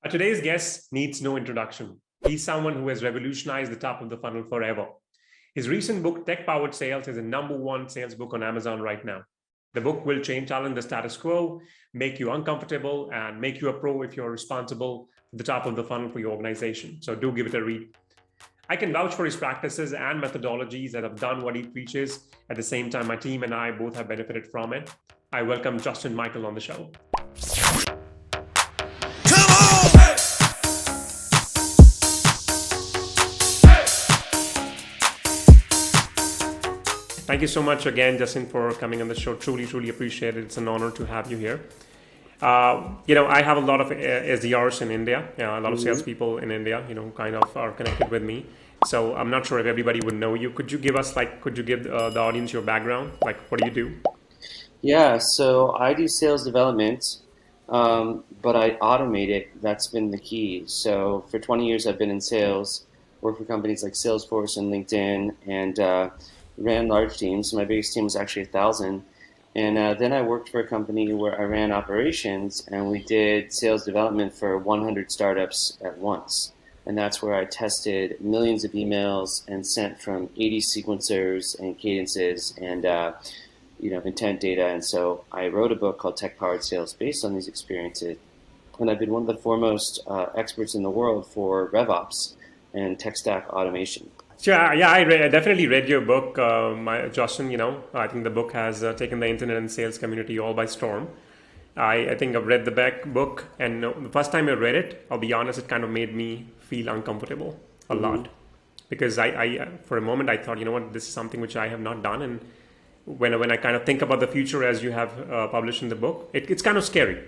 Today's guest needs no introduction. He's someone who has revolutionized the top of the funnel forever. His recent book, Tech Powered Sales, is the number one sales book on Amazon right now. The book will challenge the status quo, make you uncomfortable, and make you a pro if you're responsible for the top of the funnel for your organization. So do give it a read. I can vouch for his practices and methodologies that have done what he preaches. At the same time, my team and I both have benefited from it. I welcome Justin Michael on the show. Thank you so much again, Justin, for coming on the show. Truly, truly appreciate it. It's an honor to have you here. I have a lot of SDRs in India, a lot of salespeople in India, kind of are connected with me. So I'm not sure if everybody would know you. Could you give the audience your background? Like, what do you do? Yeah, so I do sales development, but I automate it. That's been the key. So for 20 years, I've been in sales, worked for companies like Salesforce and LinkedIn, and ran large teams. My biggest team was actually 1,000. And then I worked for a company where I ran operations, and we did sales development for 100 startups at once. And that's where I tested millions of emails and sent from 80 sequencers and cadences and intent data. And so I wrote a book called Tech Powered Sales based on these experiences. And I've been one of the foremost experts in the world for RevOps and tech stack automation. Yeah, I definitely read your book, Justin. I think the book has taken the internet and sales community all by storm. I think I've read the book, and the first time I read it, I'll be honest, it kind of made me feel uncomfortable a lot. Because I for a moment, I thought, this is something which I have not done. And when I kind of think about the future, as you have published in the book, it's kind of scary.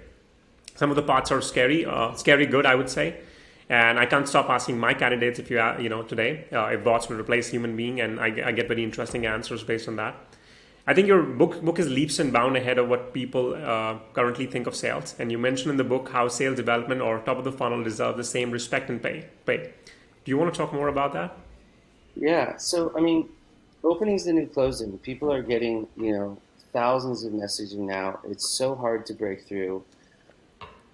Some of the parts are scary good, I would say. And I can't stop asking my candidates if today, if bots will replace human being, and I get very interesting answers based on that. I think your book is leaps and bounds ahead of what people currently think of sales. And you mentioned in the book how sales development or top of the funnel deserve the same respect and pay. Do you want to talk more about that? Yeah. So, opening's the new closing. People are getting, thousands of messaging now. It's so hard to break through.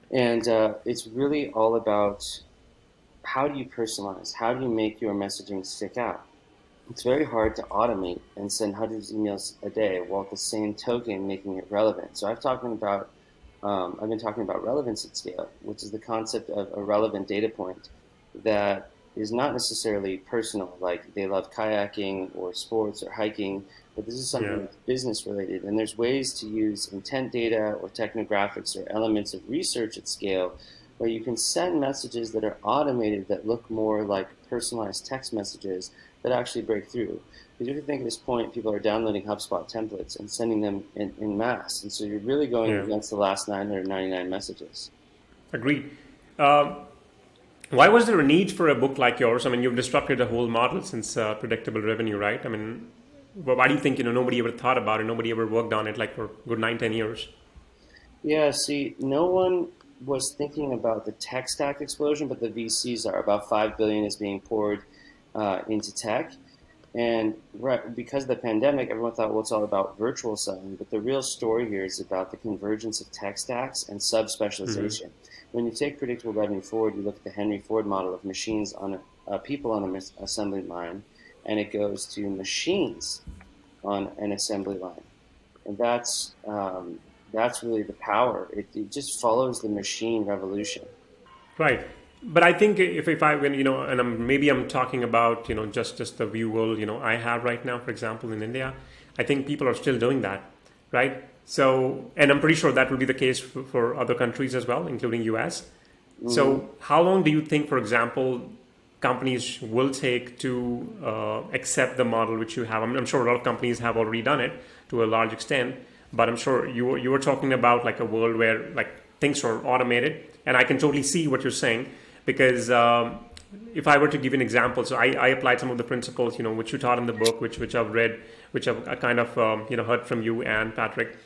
And it's really all about how do you personalize? How do you make your messaging stick out? It's very hard to automate and send hundreds of emails a day while at the same token making it relevant. So I've been talking about relevance at scale, which is the concept of a relevant data point that is not necessarily personal, like they love kayaking or sports or hiking, but this is something that's business related. And there's ways to use intent data or technographics or elements of research at scale where you can send messages that are automated that look more like personalized text messages that actually break through. Because if you think at this point, people are downloading HubSpot templates and sending them in mass. And so you're really going against the last 999 messages. Agreed. Why was there a need for a book like yours? You've disrupted the whole model since predictable revenue, right? Why do you think nobody ever thought about it? Nobody ever worked on it for a good 9-10 years? Yeah, see, no one was thinking about the tech stack explosion, but the VCs are. About $5 billion is being poured into tech. And because of the pandemic, everyone thought, well, it's all about virtual selling. But the real story here is about the convergence of tech stacks and sub-specialization. When you take predictable revenue forward, you look at the Henry Ford model of machines on people on an assembly line, and it goes to machines on an assembly line. And that's really the power. It just follows the machine revolution. Right. But I think maybe I'm talking about, just the view world, I have right now, for example, in India, I think people are still doing that, right? So, and I'm pretty sure that will be the case for other countries as well, including US. So how long do you think, for example, companies will take to accept the model which you have? I'm sure a lot of companies have already done it to a large extent, but I'm sure you were talking about like a world where like things are automated, and I can totally see what you're saying because if I were to give you an example, so I applied some of the principles, which you taught in the book, which I've read, which I've kind of heard from you and Patrick.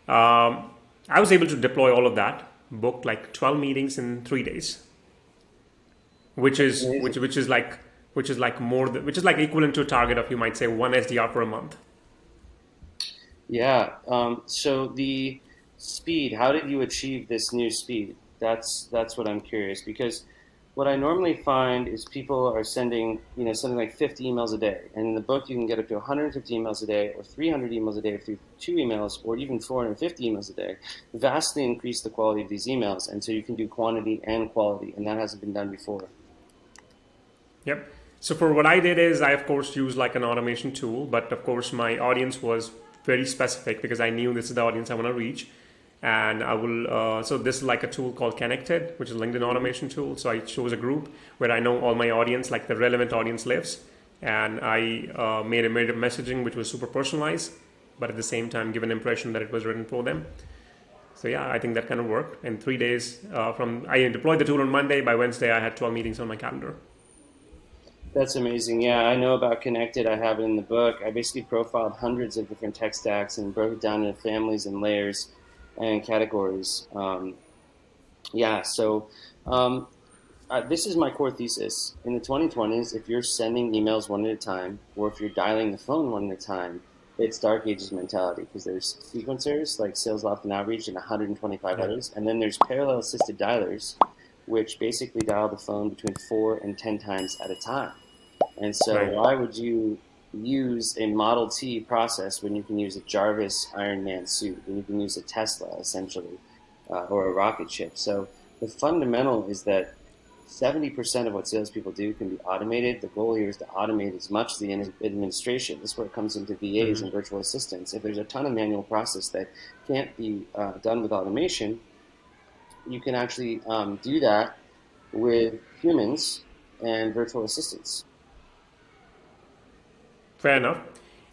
I was able to deploy all of that, booked like 12 meetings in 3 days, which is like equivalent to a target of, you might say, one SDR for a month. Yeah. So the speed, how did you achieve this new speed? That's what I'm curious, because what I normally find is people are sending, something like 50 emails a day, and in the book you can get up to 150 emails a day, or 300 emails a day through 2 emails, or even 450 emails a day. Vastly increase the quality of these emails, and so you can do quantity and quality, and that hasn't been done before. Yep. So for what I did is I of course used like an automation tool, but of course my audience was very specific because I knew this is the audience I want to reach. And I will, so this is like a tool called Connected, which is a LinkedIn automation tool. So I chose a group where I know all my audience, like the relevant audience lives. And I made a messaging which was super personalized, but at the same time give an impression that it was written for them. So yeah, I think that kind of worked. In 3 days I deployed the tool on Monday. By Wednesday, I had 12 meetings on my calendar. That's amazing. Yeah, I know about Connected. I have it in the book. I basically profiled hundreds of different tech stacks and broke it down into families and layers and categories. Yeah, so this is my core thesis. In the 2020s, if you're sending emails one at a time, or if you're dialing the phone one at a time, it's Dark Ages mentality, because there's sequencers like Sales Loft and Outreach and 125 others, and then there's parallel assisted dialers, which basically dial the phone between 4 and 10 times at a time. And so why would you use a Model T process when you can use a Jarvis Iron Man suit, when you can use a Tesla, essentially, or a rocket ship? So the fundamental is that 70% of what salespeople do can be automated. The goal here is to automate as much of the administration. This is where it comes into VAs and virtual assistants. If there's a ton of manual process that can't be done with automation, you can actually do that with humans and virtual assistants. Fair enough.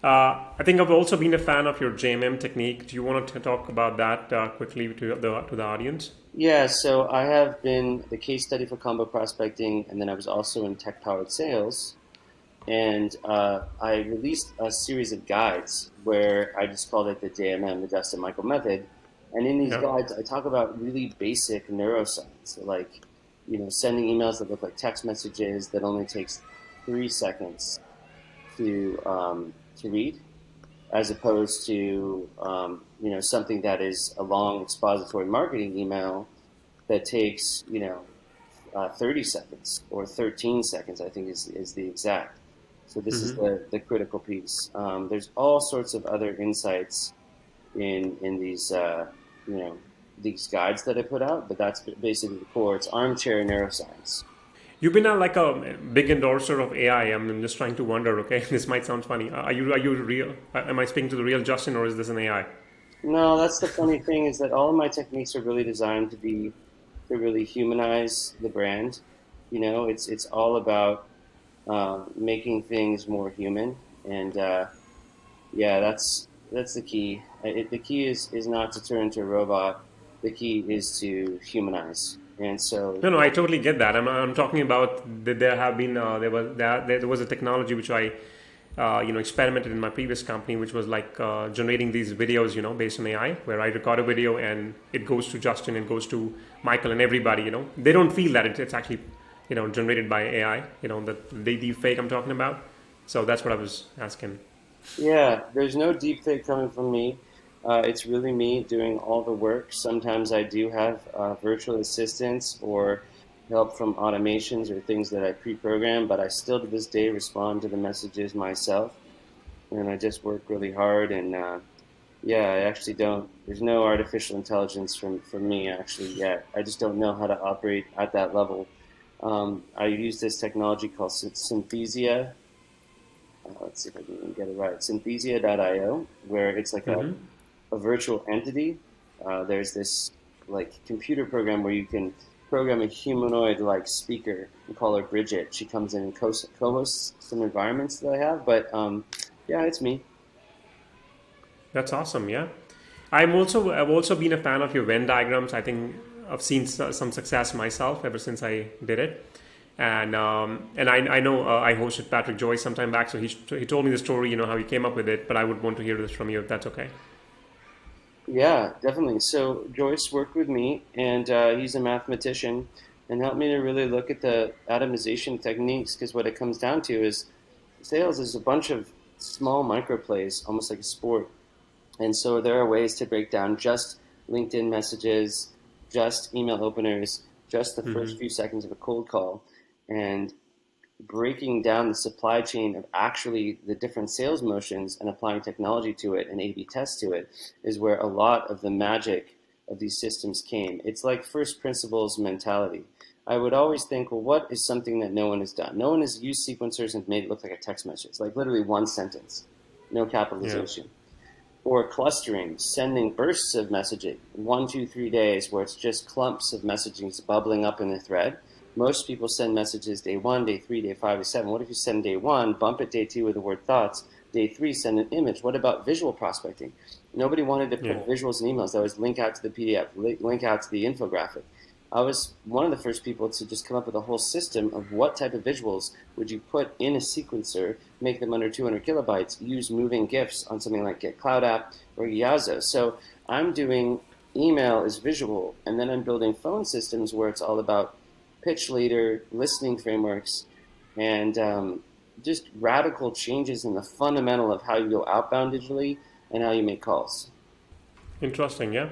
I think I've also been a fan of your JMM technique. Do you want to talk about that quickly to the audience? Yeah, so I have been the case study for combo prospecting, and then I was also in tech-powered sales. And I released a series of guides where I just called it the JMM, the Justin Michael Method. And in these guides, I talk about really basic neuroscience, like sending emails that look like text messages that only takes 3 seconds to read, as opposed to something that is a long expository marketing email that takes 30 seconds or 13 seconds, I think is the exact. So this is the critical piece. There's all sorts of other insights in these these guides that I put out, but that's basically the core. It's armchair neuroscience. You've been like a big endorser of AI. I'm just trying to wonder. Okay, this might sound funny. Are you real? Am I speaking to the real Justin, or is this an AI? No, that's the funny thing, is that all of my techniques are really designed to really humanize the brand. It's all about making things more human, and yeah, that's the key. The key is not to turn into a robot. The key is to humanize. And so No, I totally get that. I'm talking about that there have been there was a technology which I experimented in my previous company, which was like generating these videos based on AI, where I record a video and it goes to Justin, it goes to Michael, and everybody. They don't feel that it's actually generated by AI. The deep fake I'm talking about. So that's what I was asking. yeah, there's no deep fake coming from me. It's really me doing all the work. Sometimes I do have virtual assistants or help from automations or things that I pre-program, but I still to this day respond to the messages myself. And I just work really hard. And yeah, I actually don't, there's no artificial intelligence from me actually yet. I just don't know how to operate at that level. I use this technology called Synthesia. Let's see if I can get it right. Synthesia.io, where it's like a virtual entity. There's this like computer program where you can program a humanoid like speaker. We call her Bridget. She comes in and co-hosts some environments that I have. But yeah, it's me. That's awesome. Yeah, I've also been a fan of your Venn diagrams. I think I've seen some success myself ever since I did it. And I know I hosted Patrick Joyce some time back, so he told me the story, how he came up with it. But I would want to hear this from you if that's okay. Yeah, definitely. So Joyce worked with me, and he's a mathematician, and helped me to really look at the atomization techniques, because what it comes down to is sales is a bunch of small micro plays, almost like a sport. And so there are ways to break down just LinkedIn messages just email openers, just the first few seconds of a cold call, and breaking down the supply chain of actually the different sales motions and applying technology to it and A/B tests to it is where a lot of the magic of these systems came. It's like first principles mentality. I would always think, well, what is something that no one has done? No one has used sequencers and made it look like a text message, like literally one sentence, no capitalization. Or clustering, sending bursts of messaging, 1, 2, 3 days, where it's just clumps of messaging bubbling up in the thread. Most people send messages day 1, day 3, day 5, day 7. What if you send day 1, bump it day 2 with the word thoughts, day 3, send an image? What about visual prospecting? Nobody wanted to put visuals in emails. That was link out to the PDF, link out to the infographic. I was one of the first people to just come up with a whole system of what type of visuals would you put in a sequencer, make them under 200 kilobytes, use moving GIFs on something like Get Cloud App or Yazo. So I'm doing email as visual, and then I'm building phone systems where it's all about pitch leader, listening frameworks, and just radical changes in the fundamental of how you go outbound digitally and how you make calls. Interesting, yeah.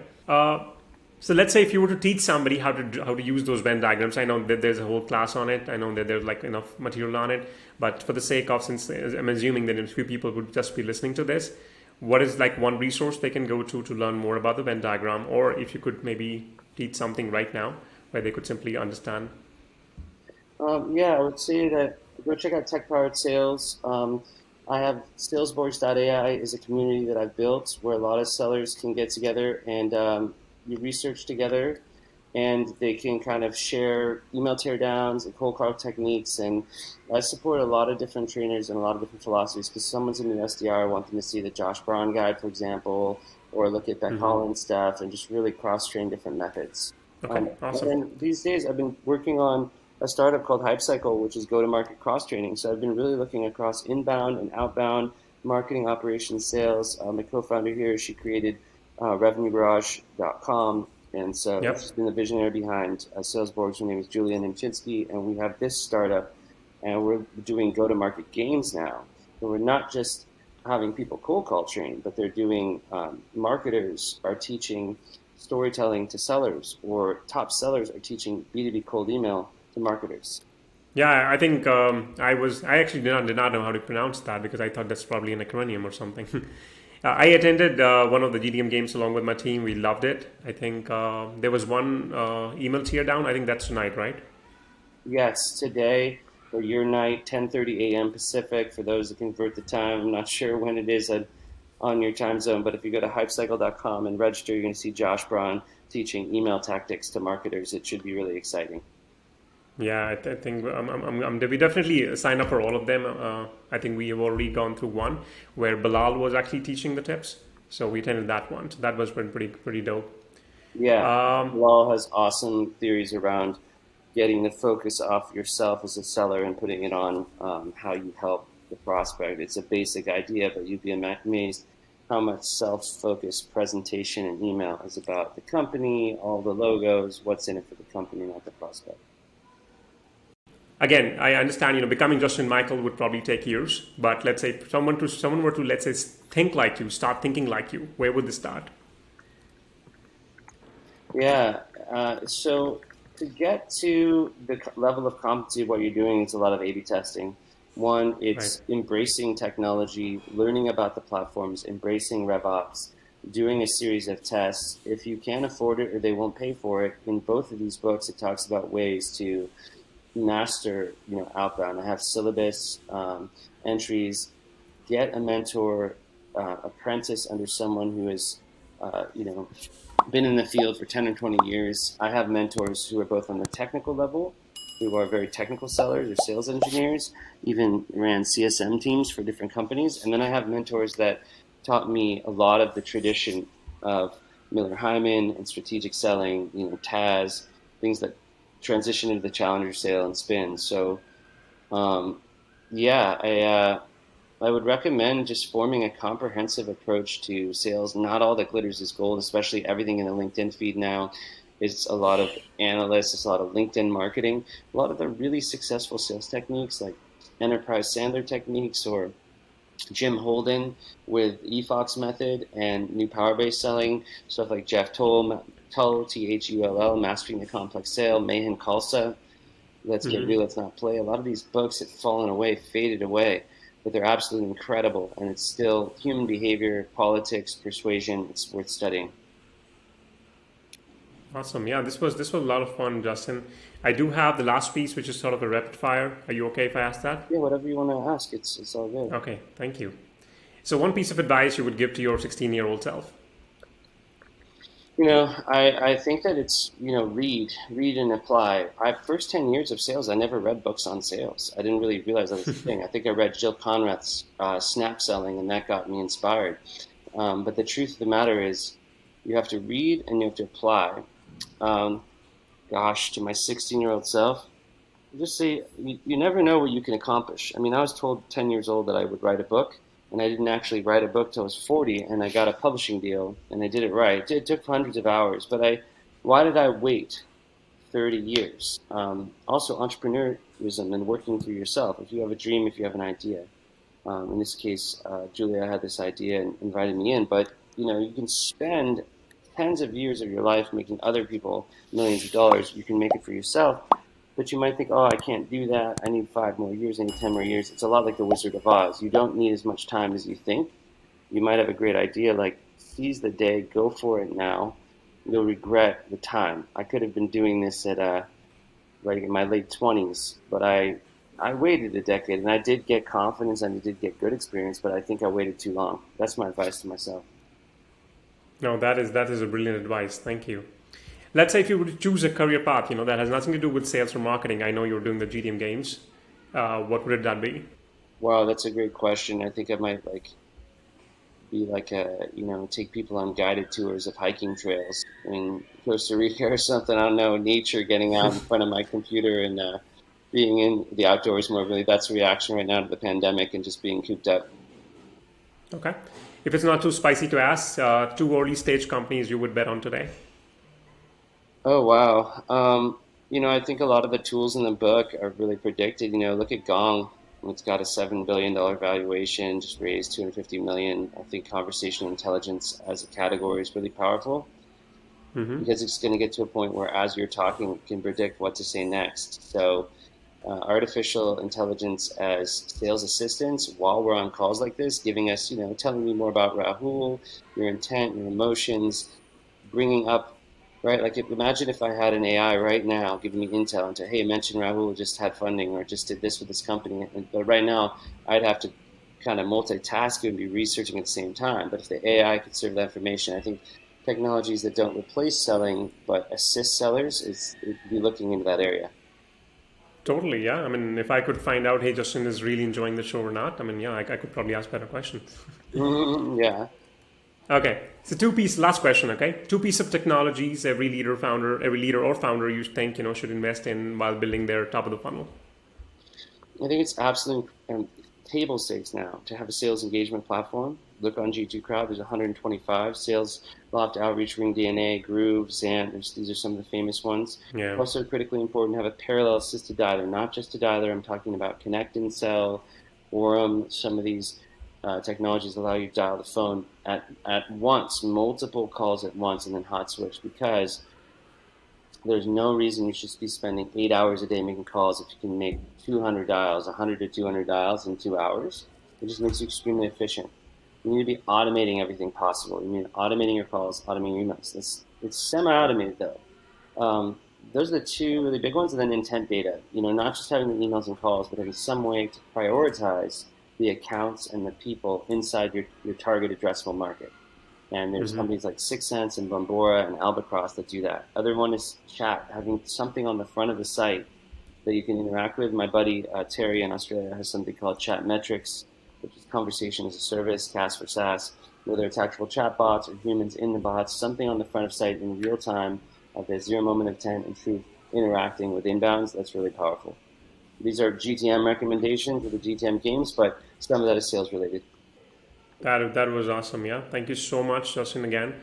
So let's say if you were to teach somebody how to use those Venn diagrams, I know that there's a whole class on it. I know that there's like enough material on it, but for the sake of, since I'm assuming that a few people would just be listening to this, what is like one resource they can go to learn more about the Venn diagram, or if you could maybe teach something right now where they could simply understand? I would say that go check out Tech Powered Sales. I have Salesborgs.ai is a community that I've built where a lot of sellers can get together and you research together, and they can kind of share email teardowns and cold call techniques. And I support a lot of different trainers and a lot of different philosophies, because someone's in the SDR, I want them to see the Josh Braun guide, for example, or look at Beck Holland stuff and just really cross-train different methods. Okay, awesome. And then these days I've been working on a startup called HYPCCCCYCL, which is go-to-market cross-training. So I've been really looking across inbound and outbound marketing, operations, sales. My co-founder here, she created revenuegarage.com, and so she's been the visionary behind Salesborgs. Her name is Julia Nimchinsky, and we have this startup, and we're doing go-to-market games now. So we're not just having people cold call train, but they're doing marketers are teaching storytelling to sellers, or top sellers are teaching B2B cold email to marketers. Yeah, I think I actually did not know how to pronounce that, because I thought that's probably an acronym or something. I attended one of the GDM games along with my team. We loved it. I think there was one email teardown. I think that's tonight, right? Yes, today for your night, 10:30 a.m. Pacific. For those that convert the time, I'm not sure when it is on your time zone, but if you go to hypecycle.com and register, you're going to see Josh Braun teaching email tactics to marketers. It should be really exciting. Yeah, I think we definitely sign up for all of them. I think we have already gone through one where Bilal was actually teaching the tips, so we attended that one. So that was pretty dope. Yeah, Bilal has awesome theories around getting the focus off yourself as a seller and putting it on how you help the prospect. It's a basic idea, but you'd be amazed how much self-focused presentation and email is about the company, all the logos, what's in it for the company, not the prospect. Again, I understand, becoming Justin Michael would probably take years, but let's say if someone were to, let's say, think like you, start thinking like you, where would they start? Yeah, so to get to the level of competency of what you're doing, it's a lot of A/B testing. One, it's embracing technology, learning about the platforms, embracing RevOps, doing a series of tests. If you can't afford it or they won't pay for it, in both of these books, it talks about ways to master, outbound. I have syllabus entries. Get a mentor, apprentice under someone who has, been in the field for 10 or 20 years. I have mentors who are both on the technical level, who are very technical sellers or sales engineers, even ran CSM teams for different companies. And then I have mentors that taught me a lot of the tradition of Miller Hyman and strategic selling, TAS, things that transition into the challenger sale and spin. So, I would recommend just forming a comprehensive approach to sales. Not all that glitters is gold, especially everything in the LinkedIn feed now. It's a lot of analysts, it's a lot of LinkedIn marketing, a lot of the really successful sales techniques like Enterprise Sandler techniques or Jim Holden with EFOX method and new power-based selling, stuff like Jeff Toll Tull, Thull, Mastering the Complex Sale, Mayhem Khalsa, Let's Get Real, Let's Not Play. A lot of these books have fallen away, faded away, but they're absolutely incredible. And it's still human behavior, politics, persuasion. It's worth studying. Awesome. Yeah, this was a lot of fun, Justin. I do have the last piece, which is sort of a rapid fire. Are you okay if I ask that? Yeah, whatever you want to ask, it's all good. Okay, thank you. So one piece of advice you would give to your 16-year-old self? I think that it's, read and apply. First 10 years of sales, I never read books on sales. I didn't really realize that was a thing. I think I read Jill Conrath's Snap Selling, and that got me inspired. But the truth of the matter is you have to read and you have to apply. To my 16-year-old self, just say, you never know what you can accomplish. I mean, I was told 10 years old that I would write a book, and I didn't actually write a book till I was 40, and I got a publishing deal, and I did it right. It took hundreds of hours, but why did I wait 30 years? Also, entrepreneurism and working for yourself. If you have a dream, if you have an idea. In this case, Julia had this idea and invited me in, but you can spend tens of years of your life making other people millions of dollars. You can make it for yourself, but you might think, oh, I can't do that. I need 5 more years. I need 10 more years. It's a lot like the Wizard of Oz. You don't need as much time as you think. You might have a great idea, like seize the day, go for it now. You'll regret the time. I could have been doing this at in my late 20s, but I waited a decade, and I did get confidence and I did get good experience, but I think I waited too long. That's my advice to myself. No, that is a brilliant advice. Thank you. Let's say if you were to choose a career path, that has nothing to do with sales or marketing. I know you're doing the GTM games. What would that be? Wow, that's a great question. I think I might be take people on guided tours of hiking trails in Costa Rica or something. I don't know, nature, getting out in front of my computer and being in the outdoors more. Really, that's a reaction right now to the pandemic and just being cooped up. Okay. If it's not too spicy to ask, 2 early stage companies you would bet on today? Oh, wow. I think a lot of the tools in the book are really predicted. Look at Gong. It's got a $7 billion valuation, just raised $250 million. I think conversational intelligence as a category is really powerful because it's going to get to a point where as you're talking, it can predict what to say next. So artificial intelligence as sales assistants while we're on calls like this, giving us, telling me more about Rahul, your intent, your emotions, bringing up, right? Like imagine if I had an AI right now giving me intel into, hey, mention Rahul just had funding or just did this with this company. But right now I'd have to kind of multitask and be researching at the same time. But if the AI could serve that information, I think technologies that don't replace selling but assist sellers it'd be looking into that area. Totally, yeah. I mean, if I could find out, hey, Justin is really enjoying the show or not, I mean, yeah, I could probably ask better questions. Yeah. Okay, so last question, okay? 2 pieces of technologies every leader or founder you think, should invest in while building their top of the funnel. I think it's absolute table stakes now to have a sales engagement platform. Look on G2 Crowd, there's 125 sales, Loft, Outreach, Ring DNA, Groove, Xant. These are some of the famous ones. Yeah. Also critically important to have a parallel assisted dialer, not just a dialer. I'm talking about Connect and Sell, Orem. Some of these technologies allow you to dial the phone at once, multiple calls at once, and then hot switch, because there's no reason you should be spending 8 hours a day making calls if you can make 200 dials, 100 to 200 dials in 2 hours. It just makes you extremely efficient. You need to be automating everything possible. You need automating your calls, automating your emails. It's semi-automated though. Those are the 2 really big ones, and then intent data. Not just having the emails and calls, but having some way to prioritize the accounts and the people inside your target addressable market. And there's companies like 6 Sense and Bombora and Albatross that do that. Other one is chat, having something on the front of the site that you can interact with. My buddy Terry in Australia has something called Chat Metrics, which is conversation as a service, CAS for SaaS, whether it's actual chat bots or humans in the bots, something on the front of site in real time of the 0 moment of intent and truth interacting with inbounds. That's really powerful. These are GTM recommendations for the GTM games, but some of that is sales related. That was awesome. Yeah. Thank you so much, Justin, again,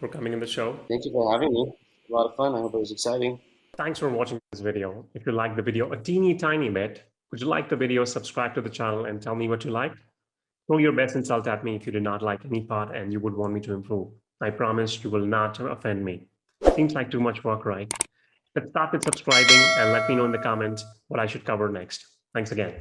for coming in the show. Thank you for having me. A lot of fun. I hope it was exciting. Thanks for watching this video. If you liked the video a teeny tiny bit, would you like the video, subscribe to the channel and tell me what you liked? Throw your best insult at me if you did not like any part and you would want me to improve. I promise you will not offend me. Seems like too much work, right? Let's start with subscribing and let me know in the comments what I should cover next. Thanks again.